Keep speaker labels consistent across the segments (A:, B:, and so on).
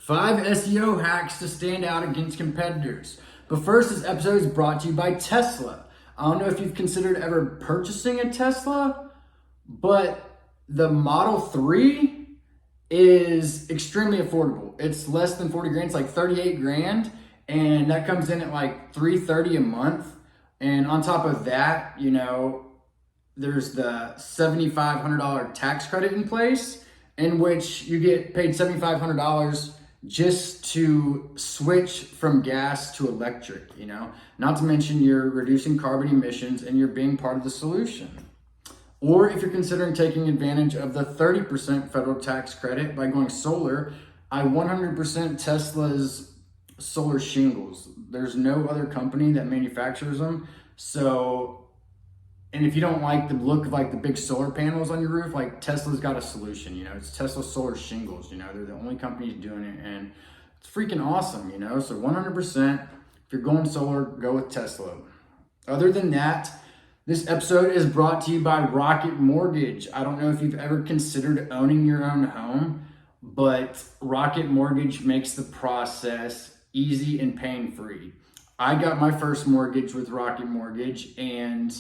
A: 5 SEO hacks to stand out against competitors. But first, this episode is brought to you by Tesla. I don't know if you've considered ever purchasing a Tesla, but the Model 3 is extremely affordable. It's less than 40 grand, it's like 38 grand, and that comes in at like $330 a month. And on top of that, there's the $7,500 tax credit in place, in which you get paid $7,500 just to switch from gas to electric, not to mention you're reducing carbon emissions and you're being part of the solution. Or if you're considering taking advantage of the 30% federal tax credit by going solar, I 100% Tesla's solar shingles. There's no other company that manufactures them. And if you don't like the look of like the big solar panels on your roof, like Tesla's got a solution, it's Tesla solar shingles, they're the only company doing it, and it's freaking awesome, so 100%, if you're going solar, go with Tesla. Other than that, this episode is brought to you by Rocket Mortgage. I don't know if you've ever considered owning your own home, but Rocket Mortgage makes the process easy and pain-free. I got my first mortgage with Rocket Mortgage, and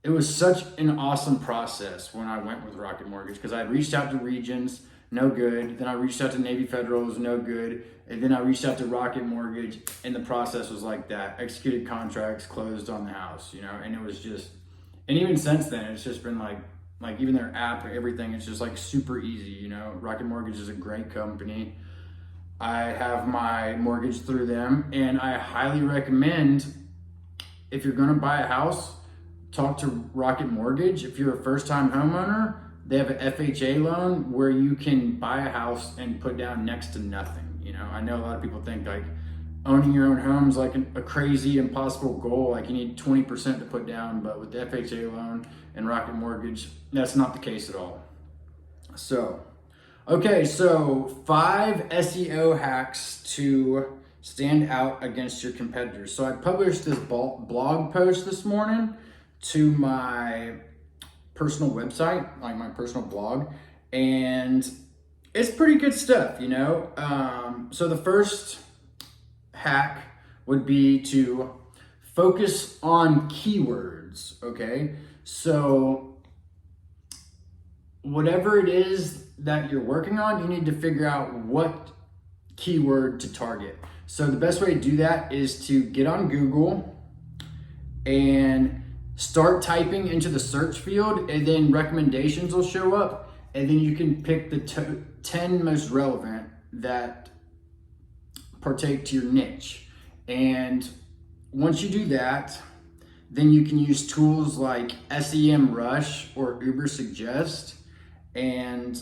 A: it was such an awesome process when I went with Rocket Mortgage, because I reached out to Regions, no good. Then I reached out to Navy Federal, was no good. And then I reached out to Rocket Mortgage, and the process was like that. Executed contracts, closed on the house, and it was just, and even since then, it's just been like even their app, everything, it's just like super easy, Rocket Mortgage is a great company. I have my mortgage through them, and I highly recommend, if you're gonna buy a house, talk to Rocket Mortgage. If you're a first-time homeowner, they have an FHA loan where you can buy a house and put down next to nothing. I know a lot of people think like owning your own home is like a crazy, impossible goal. Like you need 20% to put down, but with the FHA loan and Rocket Mortgage, that's not the case at all. So 5 SEO hacks to stand out against your competitors. So I published this blog post this morning to my personal website, like my personal blog, and it's pretty good stuff, So the first hack would be to focus on keywords, okay? So whatever it is that you're working on, you need to figure out what keyword to target. So the best way to do that is to get on Google and start typing into the search field, and then recommendations will show up, and then you can pick the 10 most relevant that partake to your niche. And once you do that, then you can use tools like SEMrush or Ubersuggest. And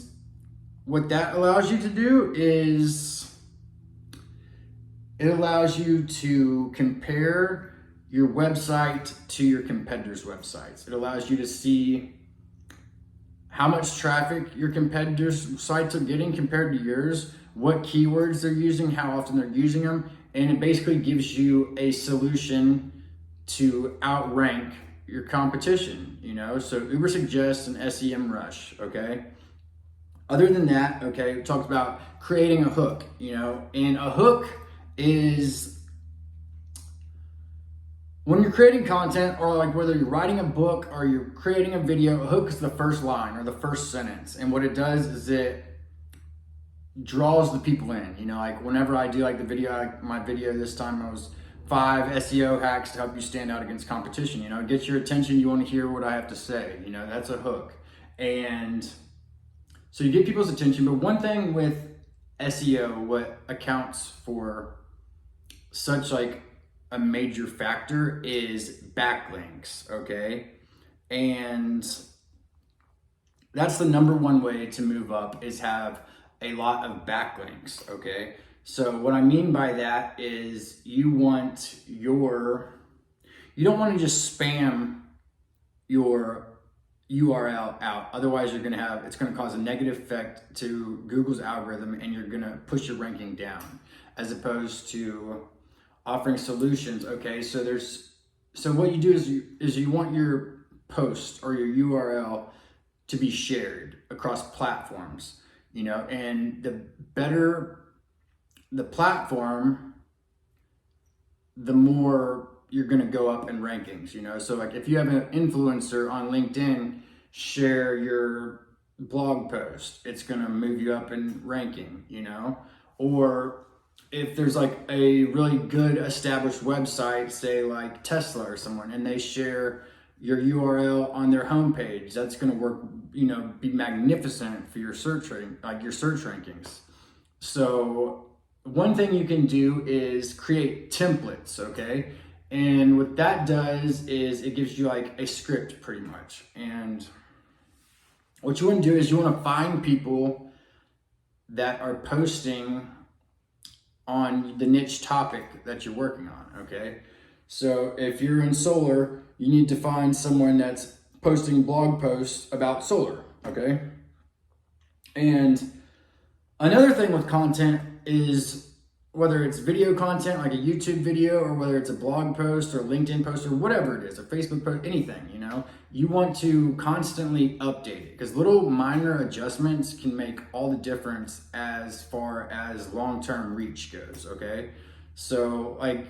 A: what that allows you to do is it allows you to compare your website to your competitors' websites. It allows you to see how much traffic your competitors' sites are getting compared to yours, what keywords they're using, how often they're using them, and it basically gives you a solution to outrank your competition, So Ubersuggest and SEMrush, okay? Other than that, okay, we talked about creating a hook, and a hook is when you're creating content, or like whether you're writing a book or you're creating a video, a hook is the first line or the first sentence. And what it does is it draws the people in, like whenever I do like my video this time, I was 5 SEO hacks to help you stand out against competition, it gets your attention. You want to hear what I have to say, that's a hook. And so you get people's attention. But one thing with SEO, what accounts for such like a major factor is backlinks, okay? And that's the number one way to move up, is have a lot of backlinks, okay? So what I mean by that is you don't want to just spam your URL out. Otherwise it's gonna cause a negative effect to Google's algorithm, and you're gonna push your ranking down, as opposed to offering solutions. Okay, so what you do is you want your post or your URL to be shared across platforms, and the better the platform, the more you're going to go up in rankings, you know? So like if you have an influencer on LinkedIn share your blog post, it's going to move you up in ranking, you know? Or if there's like a really good established website, say like Tesla or someone, and they share your URL on their homepage, that's going to work, you know, be magnificent for your search rating, like your search rankings. So one thing you can do is create templates, okay? And what that does is it gives you like a script pretty much. And what you want to do is you want to find people that are posting on the niche topic that you're working on, okay? So if you're in solar, you need to find someone that's posting blog posts about solar, okay? And another thing with content is whether it's video content like a YouTube video, or whether it's a blog post or LinkedIn post or whatever it is, a Facebook post, anything, you know, you want to constantly update it, because little minor adjustments can make all the difference as far as long-term reach goes, okay? So like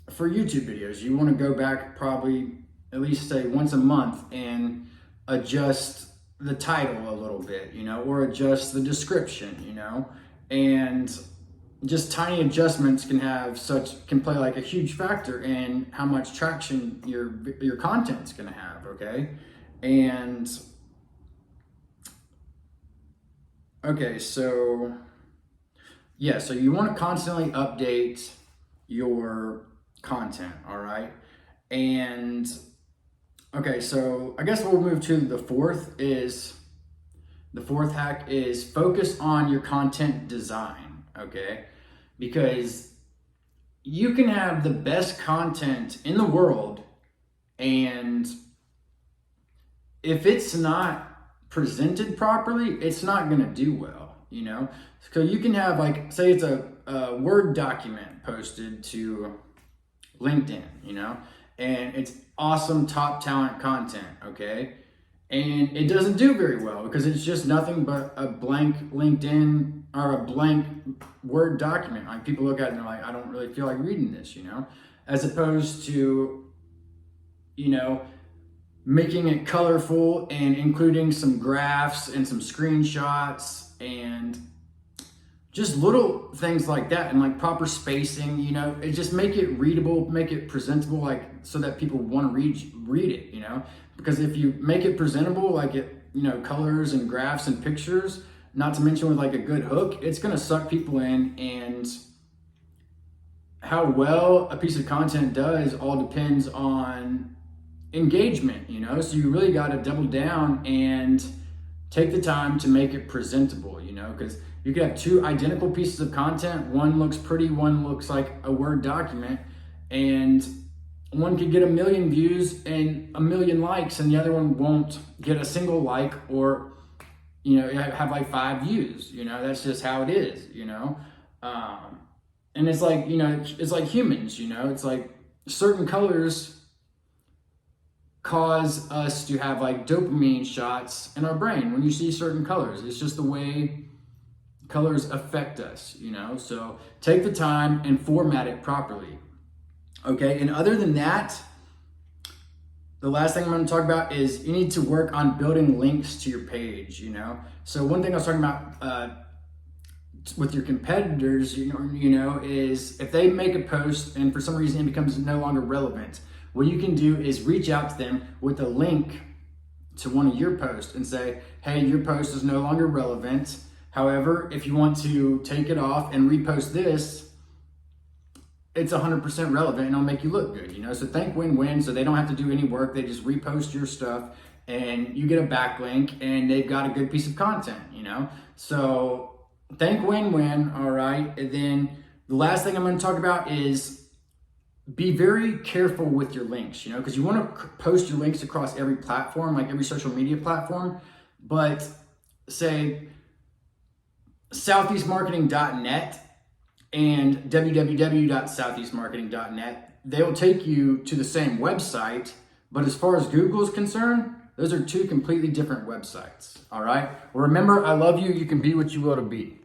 A: for YouTube videos, you want to go back probably at least say once a month and adjust the title a little bit, you know, or adjust the description, you know, and just tiny adjustments can play like a huge factor in how much traction your content's gonna have, okay? And okay, so yeah, so you want to constantly update your content, all right? And okay, so I guess we'll move to the fourth hack is focus on your content design, okay? Because you can have the best content in the world, and if it's not presented properly, it's not going to do well, you know? So you can have like, say it's a Word document posted to LinkedIn, you know, and it's awesome top talent content, okay? And it doesn't do very well because it's just nothing but a blank LinkedIn or a blank Word document. Like people look at it and they're like, I don't really feel like reading this, you know, as opposed to, you know, making it colorful and including some graphs and some screenshots and just little things like that, and like proper spacing, you know, it just make it readable, make it presentable, like so that people want to read it, you know, because if you make it presentable, like it, you know, colors and graphs and pictures, not to mention with like a good hook, it's going to suck people in. And how well a piece of content does all depends on engagement, you know, so you really got to double down and take the time to make it presentable, you know, because you could have two identical pieces of content. One looks pretty, one looks like a Word document, and one could get 1 million views and 1 million likes, and the other one won't get a single like, or, you know, have like 5 views, you know, that's just how it is, you know. And it's like, you know, it's like humans, you know, it's like certain colors cause us to have like dopamine shots in our brain when you see certain colors. It's just the way colors affect us, you know. So take the time and format it properly, okay? And other than that, the last thing I'm going to talk about is you need to work on building links to your page, you know. So one thing I was talking about with your competitors, you know, is if they make a post and for some reason it becomes no longer relevant, what you can do is reach out to them with a link to one of your posts and say, hey, your post is no longer relevant. However, if you want to take it off and repost this, it's 100% relevant and it'll make you look good, you know? So think win-win, so they don't have to do any work. They just repost your stuff and you get a backlink and they've got a good piece of content, you know? So think win-win, all right? And then the last thing I'm going to talk about is be very careful with your links, you know, because you want to post your links across every platform, like every social media platform. But say southeastmarketing.net and www.southeastmarketing.net, they'll take you to the same website. But as far as Google is concerned, those are two completely different websites. All right. Well, remember, I love you. You can be what you will to be.